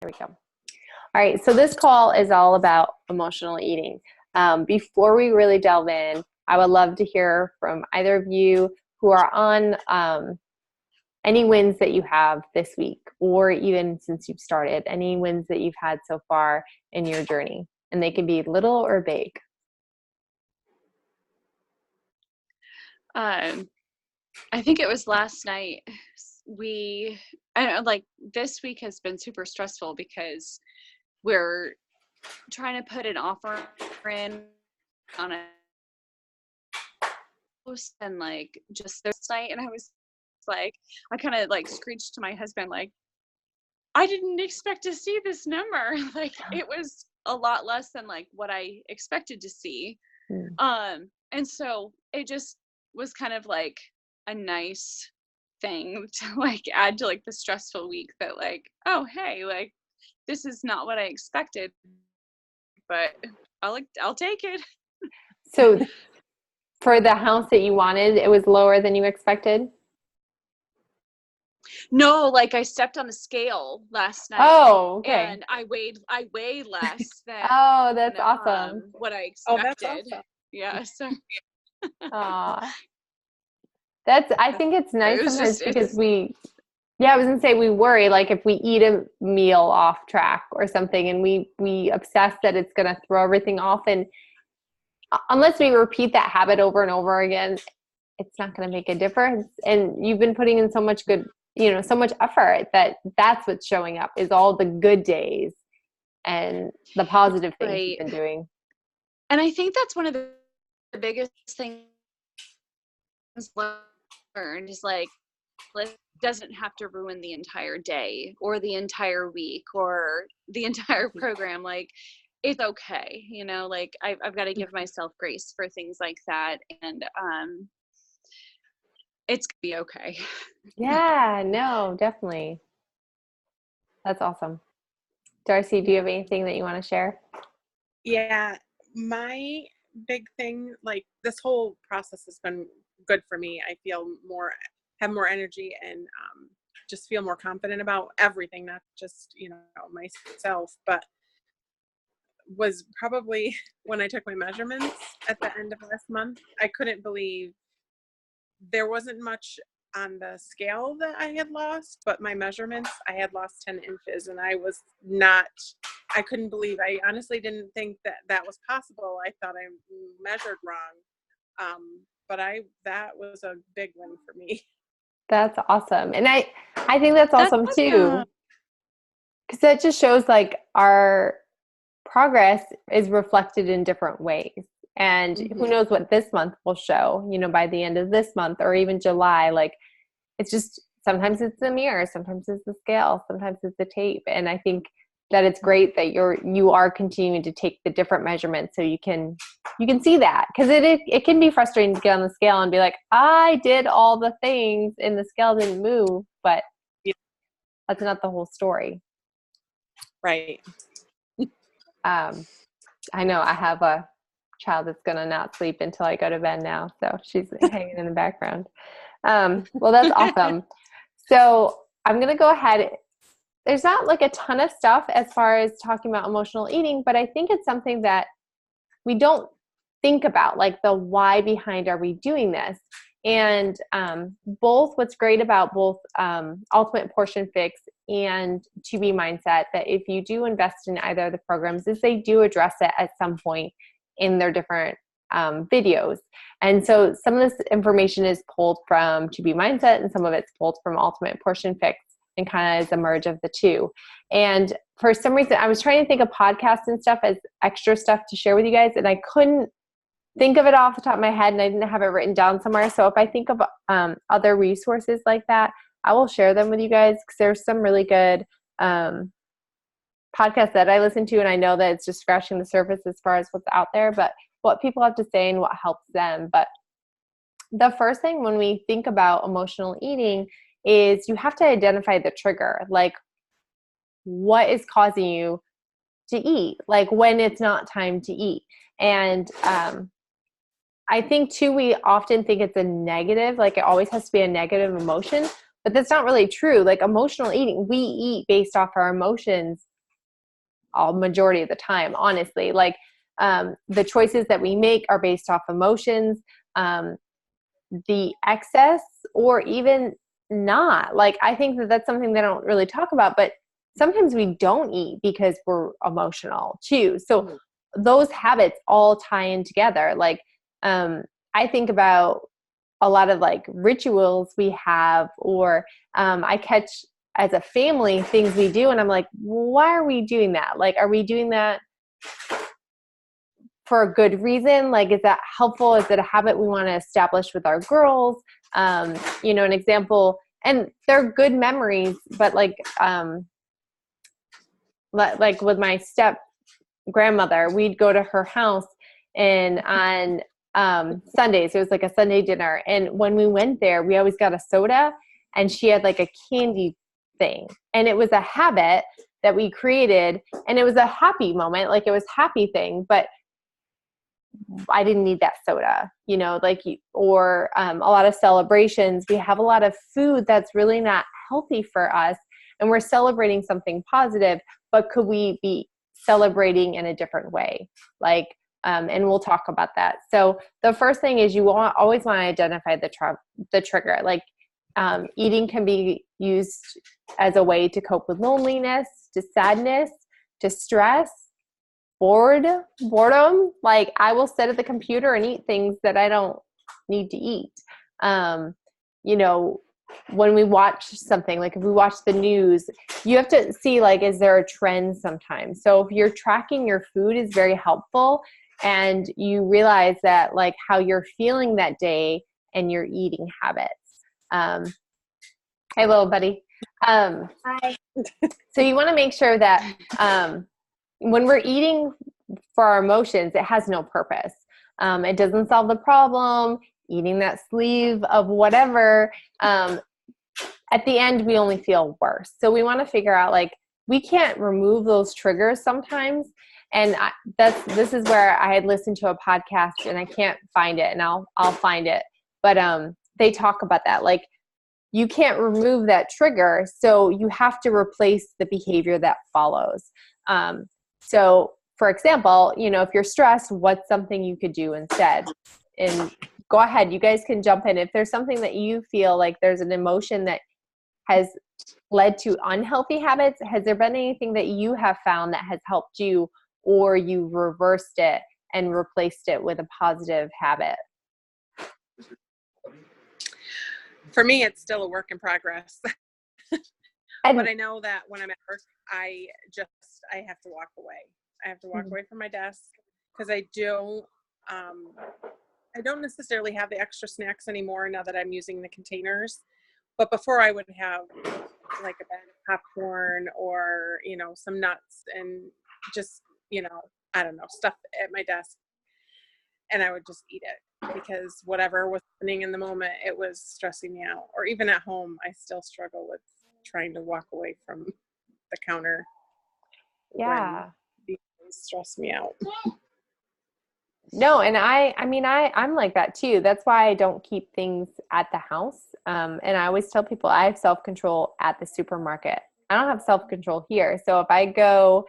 There we go. All right, so this call is all about emotional eating. Before we really delve in, I would love to hear from either of you who are on any wins that you have this week, or even since you've started, any wins that you've had so far in your journey. And they can be little or big. I think it was last night. I don't know, like this week has been super stressful because we're trying to put an offer in on a post, and like just this night, and I was like, I kind of like screeched to my husband, like, I didn't expect to see this number. Like it was a lot less than like what I expected to see. And so it just was kind of like a nice thing to like add to like the stressful week, that like, oh hey, like this is not what I expected, but I'll take it. So for the house that you wanted, it was lower than you expected? No, like I stepped on the scale last night. Oh, okay. And I weigh less than Oh, that's awesome. what I Oh, that's expected. awesome. Yeah, so Aw. I think it's nice it was sometimes just because I was gonna say we worry, like if we eat a meal off track or something and we obsess that it's gonna throw everything off, and unless we repeat that habit over and over again, it's not gonna make a difference. And you've been putting in so much so much effort that's what's showing up, is all the good days and the positive things you've been doing. And I think that's one of the biggest things learned is like, it doesn't have to ruin the entire day or the entire week or the entire program. Like it's okay, like I've got to give myself grace for things like that, and it's gonna be okay. Yeah, no, definitely. That's awesome. Darcy, do you have anything that you want to share? Yeah, my big thing, like this whole process has been good for me. I have more energy, and just feel more confident about everything, not just, myself, but was probably when I took my measurements at the end of last month. I couldn't believe there wasn't much on the scale that I had lost, but my measurements, I had lost 10 inches, and I couldn't believe, I honestly didn't think that was possible. I thought I measured wrong. But that was a big win for me. That's awesome. And I think that's awesome too, because that just shows like our progress is reflected in different ways. And who knows what this month will show, by the end of this month or even July. Like it's just, sometimes it's the mirror, sometimes it's the scale, sometimes it's the tape. And I think that it's great that you are continuing to take the different measurements so you can see that, because it can be frustrating to get on the scale and be like, I did all the things and the scale didn't move, but that's not the whole story. Right. I know I have a child that's gonna not sleep until I go to bed now, so she's hanging in the background. Well, that's awesome. So I'm gonna go ahead. There's not like a ton of stuff as far as talking about emotional eating, but I think it's something that we don't think about, like the why behind are we doing this. And what's great about both Ultimate Portion Fix and To Be Mindset, that if you do invest in either of the programs, is they do address it at some point in their different videos. And so some of this information is pulled from To Be Mindset, and some of it's pulled from Ultimate Portion Fix, and kind of as a merge of the two. And for some reason, I was trying to think of podcasts and stuff as extra stuff to share with you guys, and I couldn't think of it off the top of my head, and I didn't have it written down somewhere. So if I think of other resources like that, I will share them with you guys, because there's some really good podcasts that I listen to, and I know that it's just scratching the surface as far as what's out there, but what people have to say and what helps them. But the first thing when we think about emotional eating is you have to identify the trigger, like what is causing you to eat, like when it's not time to eat. And I think too, we often think it's a negative, like it always has to be a negative emotion, but that's not really true. Like emotional eating, we eat based off our emotions all majority of the time, honestly. Like the choices that we make are based off emotions, the excess or even not. Like I think that that's something they don't really talk about, but sometimes we don't eat because we're emotional too. So those habits all tie in together. Like I think about a lot of like rituals we have, or I catch as a family things we do, and I'm like, why are we doing that? Like, are we doing that for a good reason? Like, is that helpful? Is it a habit we want to establish with our girls? You know, an example, and they're good memories, but like with my step grandmother, we'd go to her house, and on Sundays, it was like a Sunday dinner. And when we went there, we always got a soda, and she had like a candy thing. And it was a habit that we created, and it was a happy moment. Like it was a happy thing, but I didn't need that soda, you know, like, or a lot of celebrations, we have a lot of food that's really not healthy for us, and we're celebrating something positive, but could we be celebrating in a different way? Like, and we'll talk about that. So the first thing is you always want to identify the trigger. Like eating can be used as a way to cope with loneliness, to sadness, to stress, boredom. Like I will sit at the computer and eat things that I don't need to eat. You know, when we watch something, like if we watch the news, you have to see, like, is there a trend sometimes? So if you're tracking your food is very helpful, and you realize that like how you're feeling that day and your eating habits. Hey, little buddy. Hi. So you want to make sure that when we're eating for our emotions, it has no purpose. It doesn't solve the problem. Eating that sleeve of whatever, at the end, we only feel worse. So we want to figure out, like, we can't remove those triggers sometimes. And this is where I had listened to a podcast, and I can't find it, and I'll find it. But they talk about that. Like, you can't remove that trigger, so you have to replace the behavior that follows. So for example, you know, if you're stressed, what's something you could do instead? And go ahead, you guys can jump in. If there's something that you feel like there's an emotion that has led to unhealthy habits, has there been anything that you have found that has helped you, or you reversed it and replaced it with a positive habit? For me, it's still a work in progress. And But I know that when I'm at work, I have to walk away. I have to walk away from my desk, because I don't necessarily have the extra snacks anymore now that I'm using the containers. But before, I would have like a bag of popcorn, or, you know, some nuts, and just, you know, I don't know, stuff at my desk. And I would just eat it, because whatever was happening in the moment, it was stressing me out. Or even at home, I still struggle with trying to walk away from the counter. yeah. When these stress me out. No, and I'm like that too. That's why I don't keep things at the house. And I always tell people I have self-control at the supermarket. I don't have self-control here. So if I go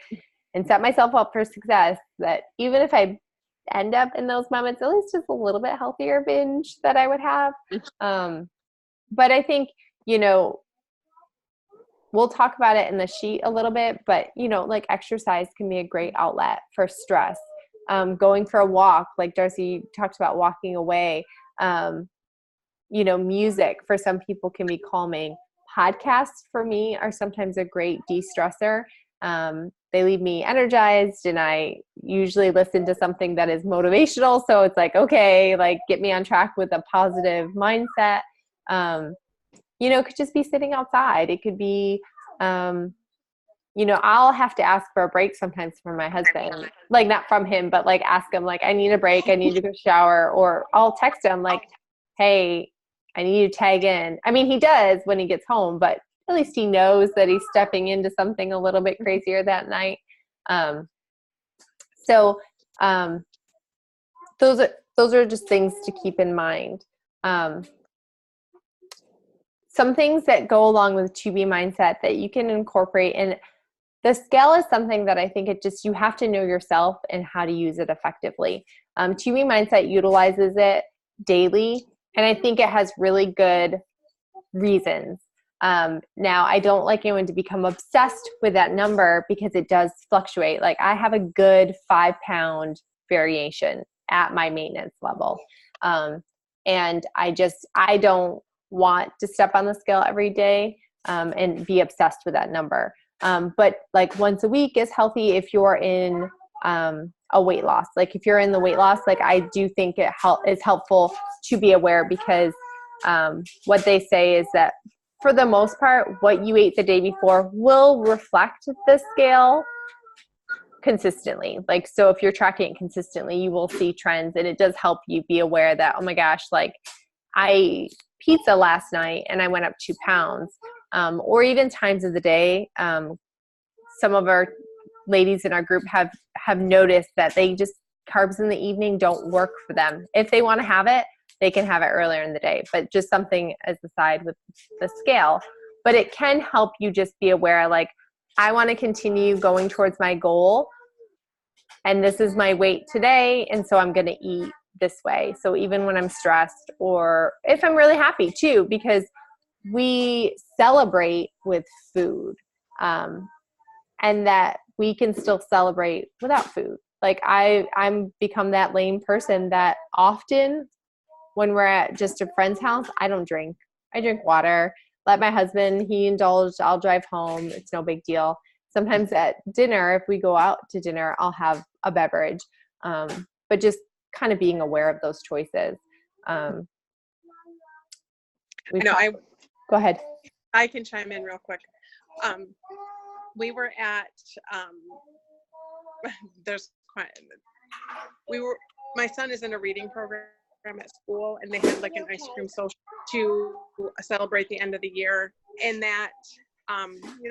and set myself up for success, that even if I end up in those moments, at least just a little bit healthier binge that I would have. But I think, you know, we'll talk about it in the sheet a little bit, but, you know, like exercise can be a great outlet for stress. Going for a walk, like Darcy talked about, walking away. You know, music for some people can be calming. Podcasts for me are sometimes a great de-stressor. They leave me energized, and I usually listen to something that is motivational. So it's like, okay, like get me on track with a positive mindset. You know, it could just be sitting outside. It could be, you know, I'll have to ask for a break sometimes from my husband, like not from him, but like ask him, like, I need a break. I need to go shower. Or I'll text him like, hey, I need you to tag in. I mean, he does when he gets home, but at least he knows that he's stepping into something a little bit crazier that night. So those are just things to keep in mind. some things that go along with 2B mindset that you can incorporate. And the scale is something that I think you have to know yourself and how to use it effectively. 2B mindset utilizes it daily, and I think it has really good reasons. Now, I don't like anyone to become obsessed with that number because it does fluctuate. Like, I have a good 5-pound variation at my maintenance level. And I don't want to step on the scale every day and be obsessed with that number. But like once a week is healthy if you're in a weight loss. Like if you're in the weight loss, like I do think it is helpful to be aware, because what they say is that for the most part, what you ate the day before will reflect the scale consistently. Like, so if you're tracking it consistently, you will see trends, and it does help you be aware that, oh my gosh, like I ate pizza last night and I went up 2 pounds. Or even times of the day. Some of our ladies in our group have noticed that carbs in the evening don't work for them. If they want to have it, they can have it earlier in the day, but just something as a side with the scale. But it can help you just be aware, like, I want to continue going towards my goal, and this is my weight today, and so I'm going to eat this way. So even when I'm stressed, or if I'm really happy too, because we celebrate with food, and that we can still celebrate without food. Like I'm become that lame person that often when we're at just a friend's house, I don't drink. I drink water. Let my husband, he indulge, I'll drive home. It's no big deal. Sometimes at dinner, if we go out to dinner, I'll have a beverage. But just kind of being aware of those choices. Go ahead. I can chime in real quick. We were at my son is in a reading program at school, and they had like an ice cream social to celebrate the end of the year, and that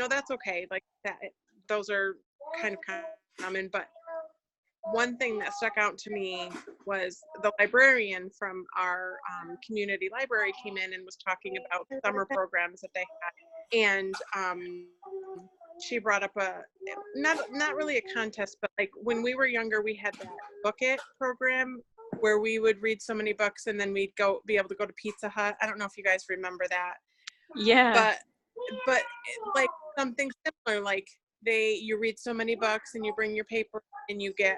that's okay, like that, those are kind of common. But one thing that stuck out to me was the librarian from our community library came in and was talking about summer programs that they had, and she brought up not really a contest, but like when we were younger, we had that Book It program where we would read so many books and then we'd be able to go to Pizza Hut. I don't know if you guys remember that. Yeah. But like something similar, like you read so many books and you bring your paper and you get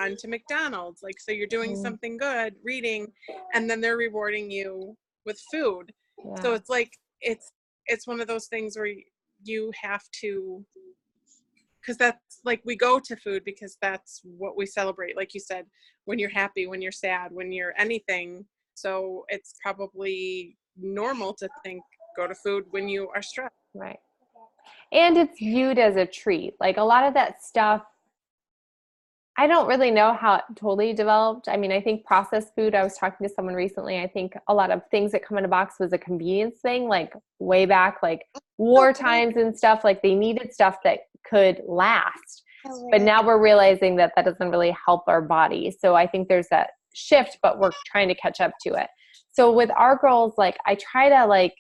on to McDonald's. Like, so you're doing something good, reading, and then they're rewarding you with food. Yeah. So it's like, it's one of those things where you have to, because that's like, we go to food because that's what we celebrate. Like you said, when you're happy, when you're sad, when you're anything. So it's probably normal to think, go to food when you are stressed. Right. And it's viewed as a treat. Like a lot of that stuff, I don't really know how it totally developed. I mean, I think processed food, I was talking to someone recently, I think a lot of things that come in a box was a convenience thing, like way back, like war times and stuff, like they needed stuff that could last. But now we're realizing that doesn't really help our body. So I think there's that shift, but we're trying to catch up to it. So with our girls, like I try to like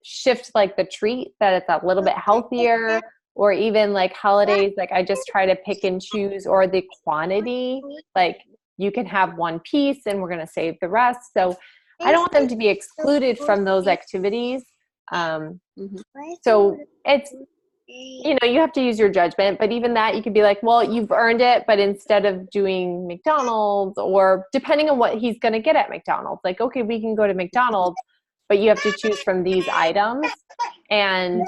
shift like the treat, that it's a little bit healthier, or even like holidays, like I just try to pick and choose, or the quantity, like you can have one piece and we're going to save the rest. So I don't want them to be excluded from those activities. So it's, you have to use your judgment, but even that you could be like, well, you've earned it, but instead of doing McDonald's, or depending on what he's going to get at McDonald's, like, okay, we can go to McDonald's, but you have to choose from these items, and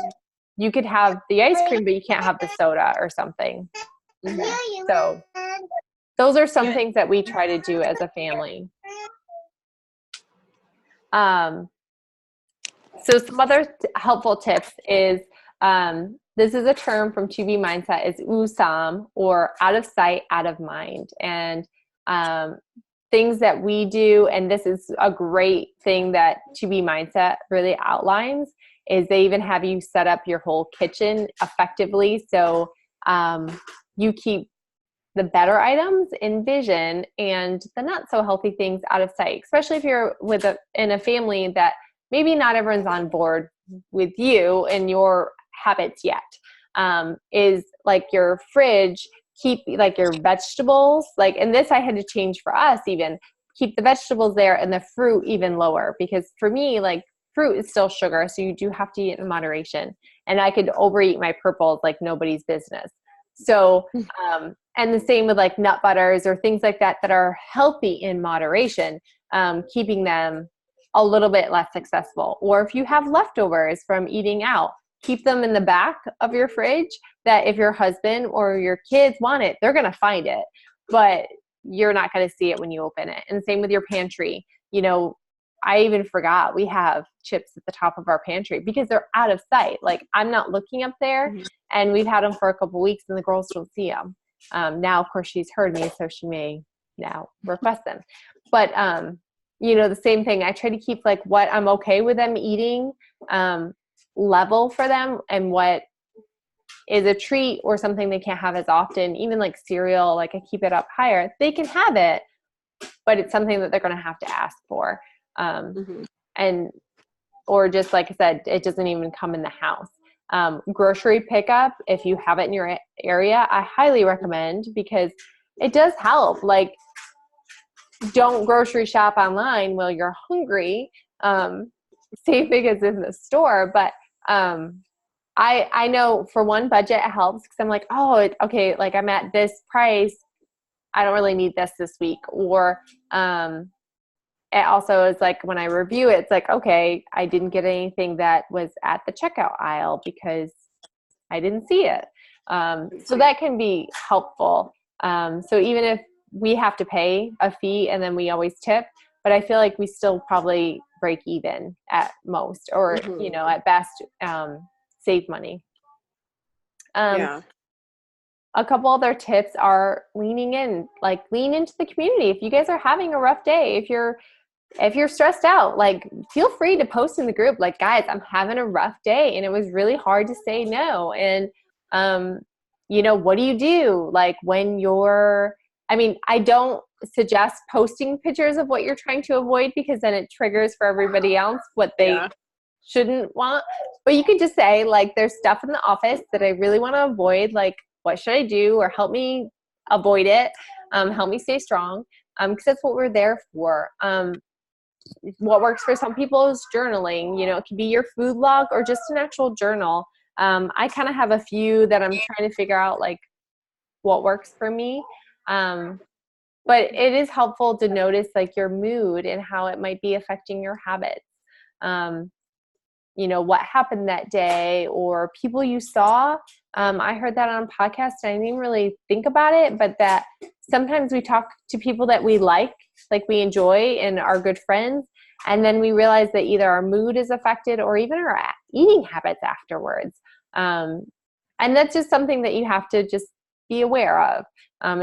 you could have the ice cream, but you can't have the soda or something. So those are some things that we try to do as a family. So some other helpful tips is, this is a term from 2B Mindset, is USAM, or out of sight, out of mind. And things that we do, and this is a great thing that 2B Mindset really outlines, is they even have you set up your whole kitchen effectively. So you keep the better items in vision and the not so healthy things out of sight, especially if you're in a family that maybe not everyone's on board with you and your habits yet. Is like your fridge, keep like your vegetables, like, and this I had to change for us, even keep the vegetables there and the fruit even lower, because for me, like, fruit is still sugar, so you do have to eat it in moderation. And I could overeat my purples like nobody's business. So, and the same with like nut butters or things like that are healthy in moderation, keeping them a little bit less accessible. Or if you have leftovers from eating out, keep them in the back of your fridge, that if your husband or your kids want it, they're going to find it, but you're not going to see it when you open it. And same with your pantry. You know, I even forgot we have chips at the top of our pantry because they're out of sight. Like, I'm not looking up there, and we've had them for a couple weeks and the girls don't see them. Now, of course, she's heard me, so she may now request them. But, you know, the same thing. I try to keep like what I'm okay with them eating level for them, and what is a treat or something they can't have as often. Even like cereal, like I keep it up higher. They can have it, but it's something that they're going to have to ask for. And, or just like I said, it doesn't even come in the house. Grocery pickup, if you have it in your area, I highly recommend, because it does help. Like, don't grocery shop online while you're hungry. Same thing as in the store, but I know for one, budget helps, because I'm like, oh, okay, like I'm at this price, I don't really need this week. Or it also is like when I review it, it's like, okay, I didn't get anything that was at the checkout aisle because I didn't see it. So that can be helpful. So even if we have to pay a fee and then we always tip, but I feel like we still probably break even at most, or, you know, at best, save money. Yeah. A couple other tips are leaning in, like lean into the community. If you guys are having a rough day, if you're stressed out, like feel free to post in the group, like, guys, I'm having a rough day and it was really hard to say no. And, you know, what do you do? Like when I don't suggest posting pictures of what you're trying to avoid, because then it triggers for everybody else what they shouldn't want. But you could just say, like, there's stuff in the office that I really want to avoid. Like, what should I do? Or help me avoid it. Help me stay strong. Because that's what we're there for. What works for some people is journaling. You know, it could be your food log or just an actual journal. I kind of have a few that I'm trying to figure out, like, what works for me. But it is helpful to notice, like, your mood and how it might be affecting your habits. You know, what happened that day, or people you saw. I heard that on a podcast and I didn't even really think about it, but that sometimes we talk to people that we like we enjoy and are good friends, and then we realize that either our mood is affected or even our eating habits afterwards. And that's just something that you have to just be aware of.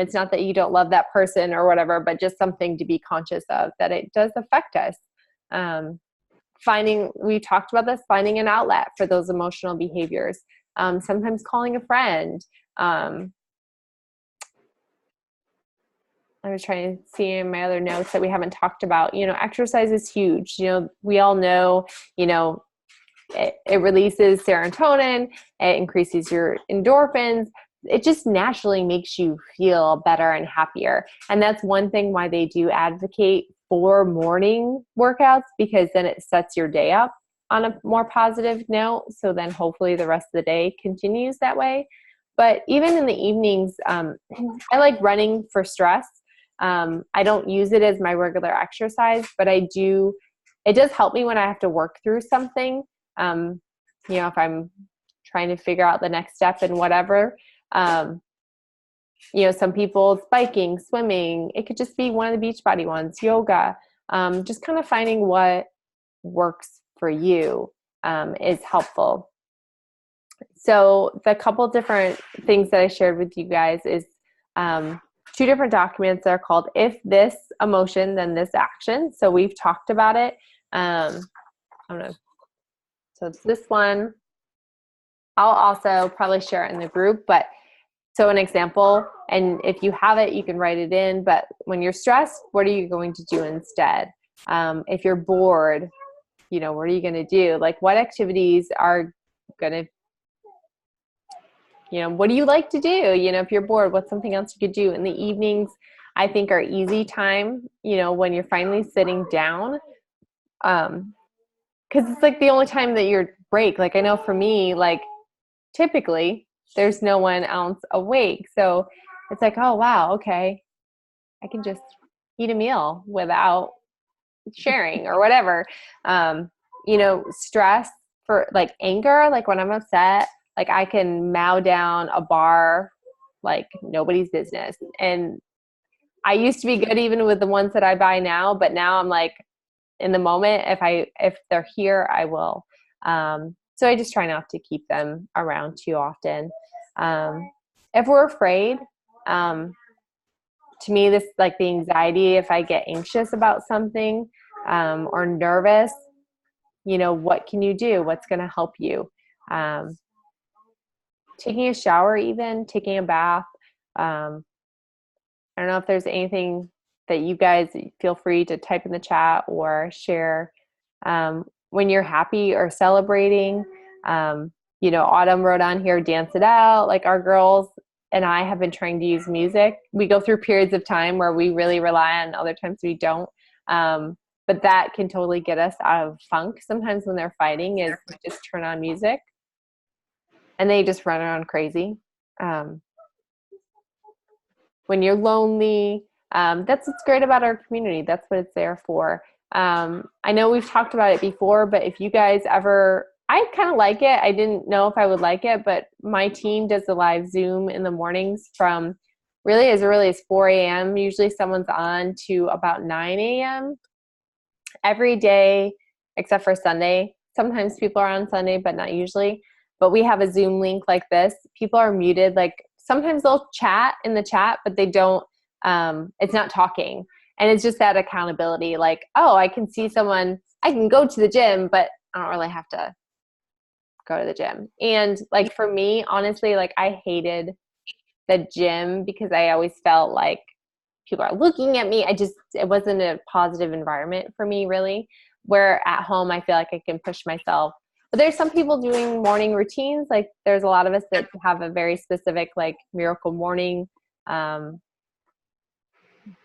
It's not that you don't love that person or whatever, but just something to be conscious of, that it does affect us. We talked about this, finding an outlet for those emotional behaviors. Sometimes calling a friend. I was trying to see in my other notes that we haven't talked about. You know, exercise is huge. You know, we all know, you know, it releases serotonin, it increases your endorphins. It just naturally makes you feel better and happier. And that's one thing why they do advocate for morning workouts, because then it sets your day up on a more positive note. So then hopefully the rest of the day continues that way. But even in the evenings, I like running for stress. I don't use it as my regular exercise, but it does help me when I have to work through something. You know, if I'm trying to figure out the next step and whatever, you know, some people it's biking, swimming. It could just be one of the Beachbody ones, yoga. Just kind of finding what works for you is helpful. So the couple different things that I shared with you guys is 2 different documents that are called If This Emotion, Then This Action. So we've talked about it. I don't know. So it's this one. I'll also probably share it in the group, but So an example, and if you have it, you can write it in, but when you're stressed, what are you going to do instead? If you're bored, what are you going to do? Like, what activities are going to, what do you like to do? If you're bored, what's something else you could do? In the evenings, I think are easy time, when you're finally sitting down. Because it's like the only time that you're break. Like, I know for me, like, typically there's no one else awake. So it's like, oh, wow, okay, I can just eat a meal without sharing or whatever. Stress for like anger, like when I'm upset, like I can mow down a bar like nobody's business. And I used to be good even with the ones that I buy now, but now I'm like, in the moment, if they're here, I will. So I just try not to keep them around too often. If we're afraid, to me, this like the anxiety, if I get anxious about something or nervous, what can you do? What's going to help you? Taking a shower, even taking a bath. I don't know if there's anything that you guys feel free to type in the chat or share when you're happy or celebrating. Autumn wrote on here, dance it out. Like our girls and I have been trying to use music. We go through periods of time where we really rely on, other times we don't. But that can totally get us out of funk. Sometimes when they're fighting is just turn on music and they just run around crazy. When you're lonely, that's what's great about our community. That's what it's there for. I know we've talked about it before, but if you guys ever, I kind of like it. I didn't know if I would like it, but my team does a live Zoom in the mornings from really as early as 4 a.m. Usually someone's on to about 9 a.m. every day, except for Sunday. Sometimes people are on Sunday, but not usually. But we have a Zoom link like this. People are muted. Like sometimes they'll chat in the chat, but they don't, it's not talking. And it's just that accountability. Like, oh, I can see someone, I can go to the gym, but I don't really have to go to the gym. And like for me, honestly, like I hated the gym because I always felt like people are looking at me. It wasn't a positive environment for me really, where at home I feel like I can push myself. But there's some people doing morning routines. Like there's a lot of us that have a very specific like miracle morning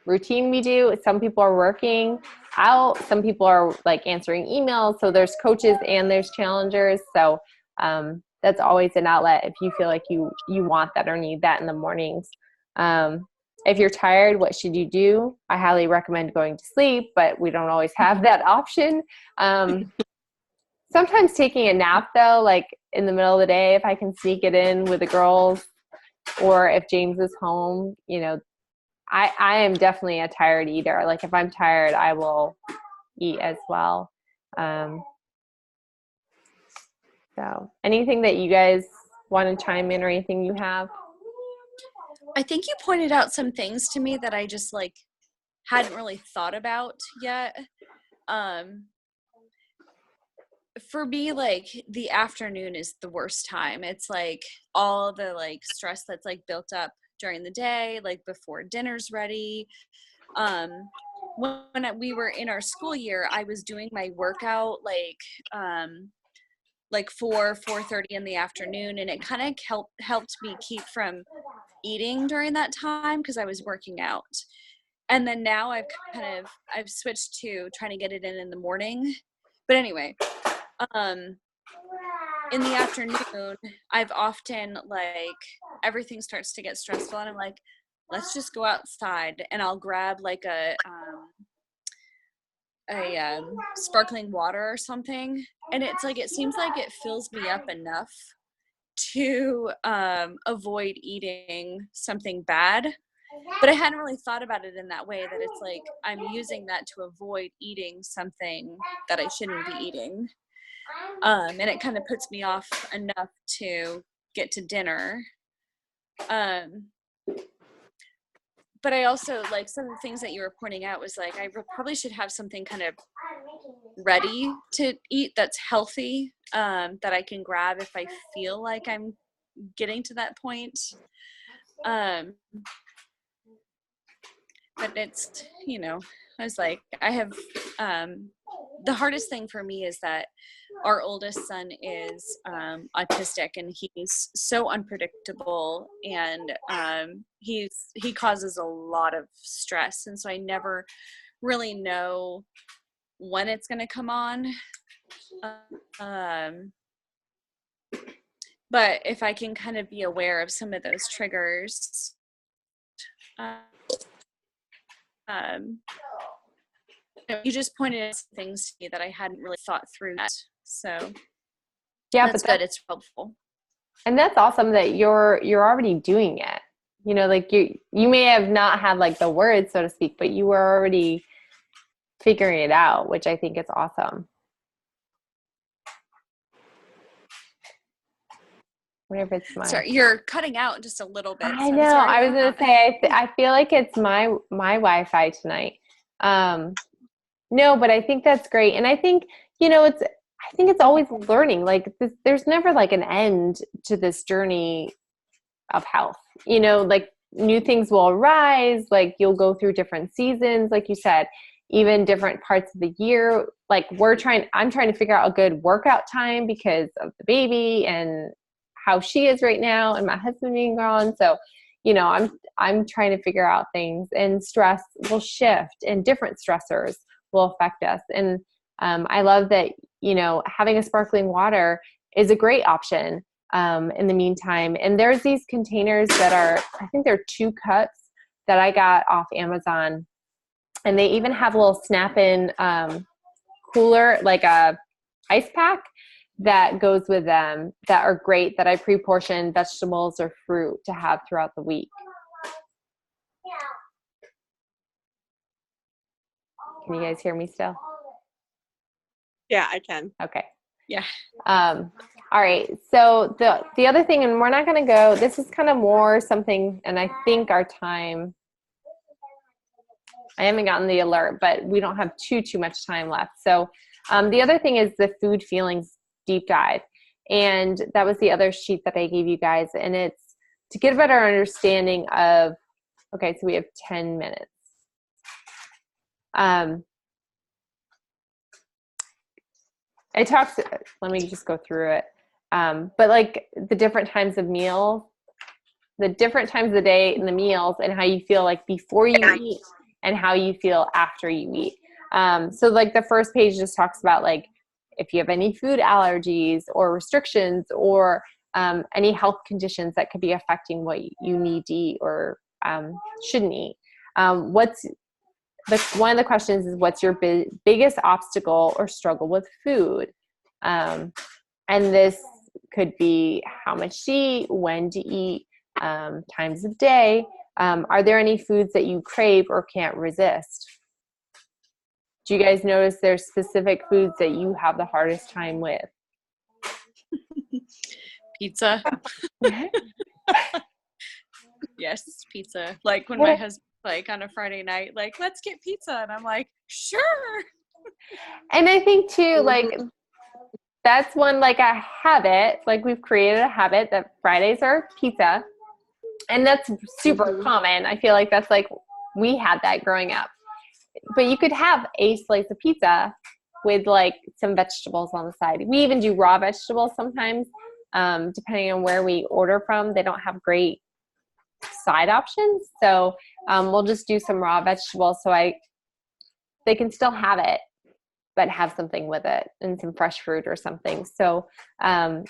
routine we do. Some people are working out. Some people are like answering emails. So there's coaches and there's challengers. So that's always an outlet if you feel like you want that or need that in the mornings. If you're tired, what should you do? I highly recommend going to sleep, but we don't always have that option. Sometimes taking a nap though, like in the middle of the day, if I can sneak it in with the girls, or if James is home, I am definitely a tired eater. Like if I'm tired, I will eat as well. So anything that you guys want to chime in or anything you have? I think you pointed out some things to me that I just like hadn't really thought about yet. For me, like the afternoon is the worst time. It's like all the like stress that's like built up during the day, like before dinner's ready. When we were in our school year, I was doing my workout like 4:30 in the afternoon, and it kind of helped me keep from eating during that time because I was working out. And then now I've switched to trying to get it in the morning. But anyway, in the afternoon, I've often like everything starts to get stressful and I'm like, let's just go outside, and I'll grab like a sparkling water or something, and it's like it seems like it fills me up enough to avoid eating something bad. But I hadn't really thought about it in that way, that it's like I'm using that to avoid eating something that I shouldn't be eating. And it kind of puts me off enough to get to dinner. But I also, like, some of the things that you were pointing out was like, I probably should have something kind of ready to eat that's healthy, that I can grab if I feel like I'm getting to that point. But it's, I was like, I have, the hardest thing for me is that our oldest son is autistic, and he's so unpredictable, and he causes a lot of stress, and so I never really know when it's going to come on. But if I can kind of be aware of some of those triggers, you just pointed out some things to me that I hadn't really thought through yet. So Yeah, that's but good. It's helpful. And that's awesome that you're already doing it. Like you may have not had like the words, so to speak, but you were already figuring it out, which I think is awesome. Whenever it's mine. Sorry, you're cutting out just a little bit. I know. I was going to say, I feel like it's my Wi-Fi tonight. No, but I think that's great. And I think, I think it's always learning. Like there's never like an end to this journey of health. Like new things will arise. Like you'll go through different seasons, like you said, even different parts of the year. Like I'm trying to figure out a good workout time because of the baby and how she is right now and my husband being gone. So, I'm trying to figure out things, and stress will shift and different stressors will affect us. And I love that, having a sparkling water is a great option in the meantime. And there's these containers that are, I think they're 2 cups that I got off Amazon. And they even have a little snap-in cooler, like a ice pack that goes with them, that are great, that I pre-portion vegetables or fruit to have throughout the week. Can you guys hear me still? Yeah, I can. Okay. Yeah. All right. So the other thing, and we're not going to go, this is kind of more something, and I think our time, I haven't gotten the alert, but we don't have too much time left. So the other thing is the food feelings deep dive. And that was the other sheet that I gave you guys. And it's to get a better understanding of, okay, so we have 10 minutes. It talks, let me just go through it. But like the different times of meals, the different times of the day and the meals, and how you feel like before you eat and how you feel after you eat. So like the first page just talks about like if you have any food allergies or restrictions or any health conditions that could be affecting what you need to eat or shouldn't eat. One of the questions is, what's your biggest obstacle or struggle with food? And this could be how much to eat, when to eat, times of day. Are there any foods that you crave or can't resist? Do you guys notice there's specific foods that you have the hardest time with? Pizza. Yes, pizza. Like when my husband, like on a Friday night, like, let's get pizza. And I'm like, sure. And I think too, like, that's one, like a habit, like we've created a habit that Fridays are pizza. And that's super common. I feel like that's like, we had that growing up. But you could have a slice of pizza with like some vegetables on the side. We even do raw vegetables sometimes, depending on where we order from. They don't have great side options. So we'll just do some raw vegetables so they can still have it, but have something with it and some fresh fruit or something. So I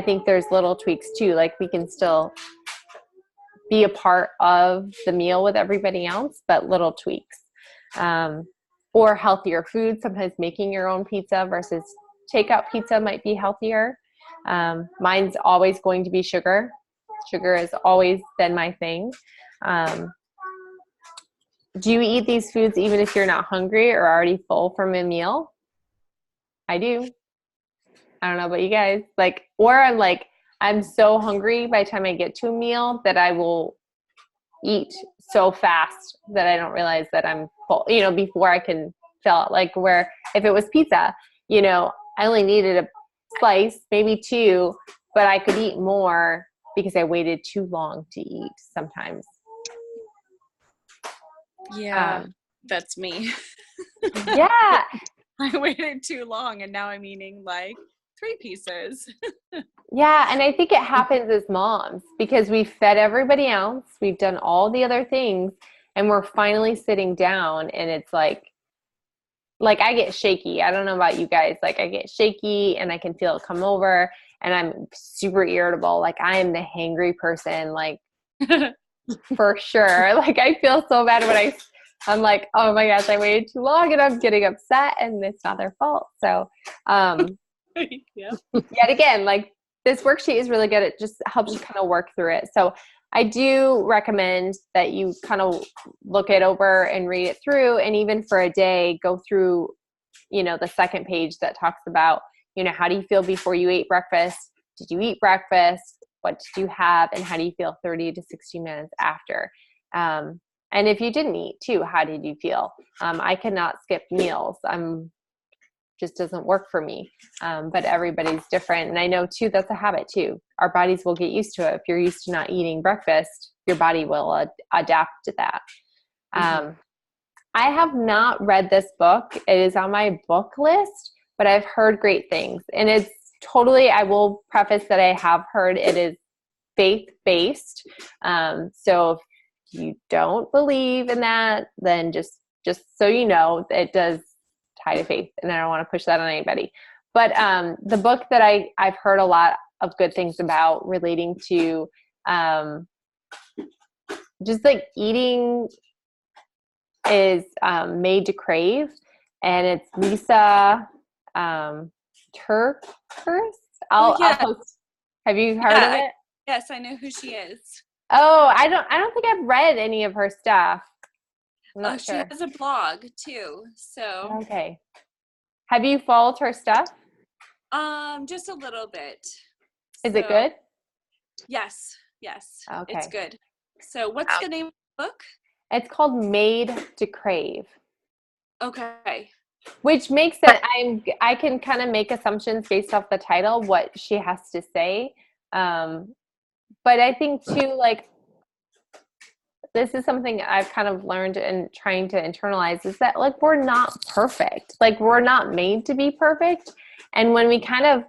think there's little tweaks too. Like we can still be a part of the meal with everybody else, but little tweaks. Or healthier food. Sometimes making your own pizza versus takeout pizza might be healthier. Mine's always going to be sugar. Sugar has always been my thing. Do you eat these foods even if you're not hungry or already full from a meal? I do. I don't know about you guys. Like, or I'm so hungry by the time I get to a meal that I will eat so fast that I don't realize that I'm full, before I can fill it. Like where if it was pizza, I only needed a slice, maybe 2, but I could eat more because I waited too long to eat sometimes. Yeah, that's me. Yeah. I waited too long and now I'm eating like 3 pieces. Yeah, and I think it happens as moms because we've fed everybody else, we've done all the other things, and we're finally sitting down and it's like I get shaky. I don't know about you guys. Like I get shaky and I can feel it come over and I'm super irritable. Like I am the hangry person, like for sure. Like I feel so bad when I'm like, oh my gosh, I waited too long and I'm getting upset and it's not their fault. So Yeah. yet again, like this worksheet is really good. It just helps you kind of work through it. So I do recommend that you kind of look it over and read it through. And even for a day, go through, the second page that talks about, how do you feel before you ate breakfast? Did you eat breakfast? What did you have? And how do you feel 30 to 60 minutes after? And if you didn't eat too, how did you feel? I cannot skip meals. Just doesn't work for me. But everybody's different. And I know too, that's a habit too. Our bodies will get used to it. If you're used to not eating breakfast, your body will adapt to that. I have not read this book. It is on my book list, but I've heard great things. And it's totally, I will preface that I have heard it is faith-based. So if you don't believe in that, then just so you know, it does tie to faith, and I don't want to push that on anybody. But the book that I've heard a lot of good things about relating to just like eating is Made to Crave, and it's Lisa Turkers. I'll post. Have you heard of it? Yes, I know who she is. Oh, I don't think I've read any of her stuff. I'm not sure. She has a blog too. So okay. Have you followed her stuff? Just a little bit. Is it good? Yes. Okay. It's good. So what's the name of the book? It's called Made to Crave. Okay. Which makes it, I can kind of make assumptions based off the title, what she has to say. But I think too, like, this is something I've kind of learned and trying to internalize is that like, we're not perfect. Like we're not made to be perfect. And when we kind of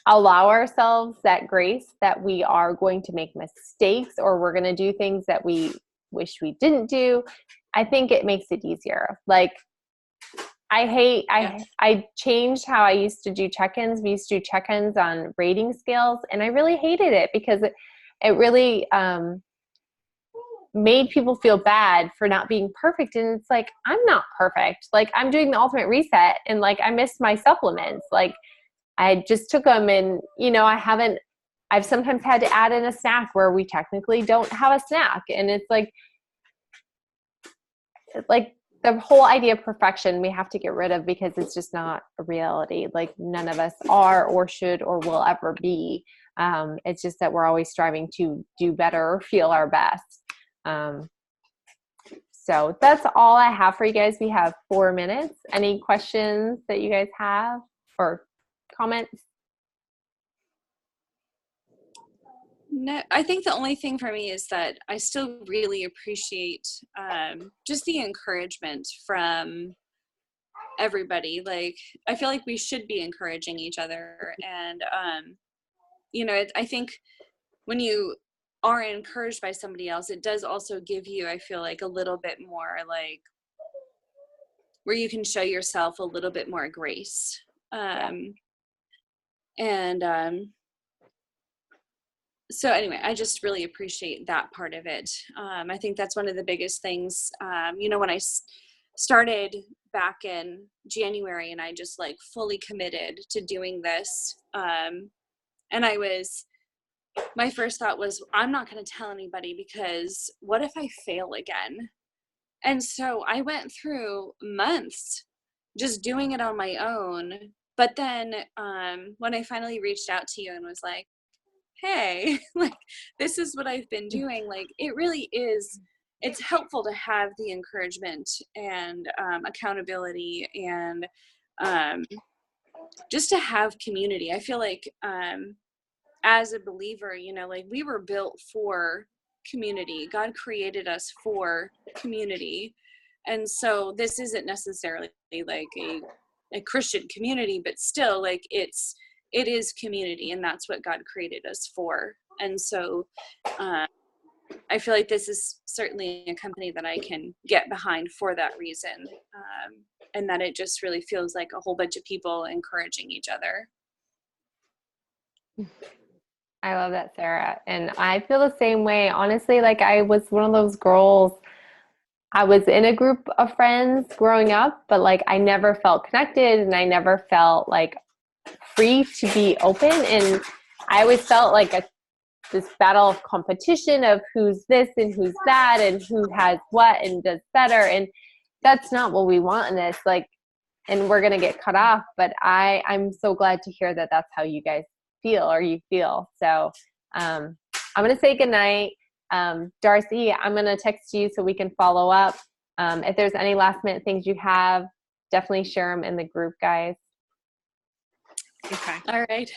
allow ourselves that grace that we are going to make mistakes or we're going to do things that we wish we didn't do, I think it makes it easier. Like I changed how I used to do check-ins. We used to do check-ins on rating scales, and I really hated it because it really made people feel bad for not being perfect. And it's like, I'm not perfect. Like I'm doing the ultimate reset, and like I missed my supplements. Like I just took them, and I've sometimes had to add in a snack where we technically don't have a snack. And it's like the whole idea of perfection we have to get rid of because it's just not a reality. Like none of us are or should or will ever be. It's just that we're always striving to do better or feel our best. So that's all I have for you guys. We have 4 minutes. Any questions that you guys have or comments? No, I think the only thing for me is that I still really appreciate just the encouragement from everybody. Like, I feel like we should be encouraging each other. And, I think when you are encouraged by somebody else, it does also give you, I feel like, a little bit more, like, where you can show yourself a little bit more grace. So anyway, I just really appreciate that part of it. I think that's one of the biggest things. When I started back in January and I just like fully committed to doing this, and my first thought was, I'm not going to tell anybody because what if I fail again? And so I went through months just doing it on my own. But then when I finally reached out to you and was like, hey, like, this is what I've been doing. Like, it really is, it's helpful to have the encouragement and accountability and just to have community. I feel like as a believer, you know, like we were built for community. God created us for community. And so this isn't necessarily like a Christian community, but still like it is community, and that's what God created us for. And so I feel like this is certainly a company that I can get behind for that reason. And that it just really feels like a whole bunch of people encouraging each other. I love that, Sarah. And I feel the same way. Honestly, like I was one of those girls, I was in a group of friends growing up, but like I never felt connected and I never felt like free to be open. And I always felt like this battle of competition of who's this and who's that and who has what and does better. And that's not what we want in this. Like, and we're going to get cut off. But I'm so glad to hear that that's how you guys feel or you feel. So I'm going to say goodnight. Darcy, I'm going to text you so we can follow up. If there's any last minute things you have, definitely share them in the group, guys. Okay. All right.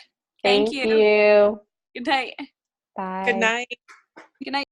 Thank Thank you. Good night. Bye. Good night. Good night.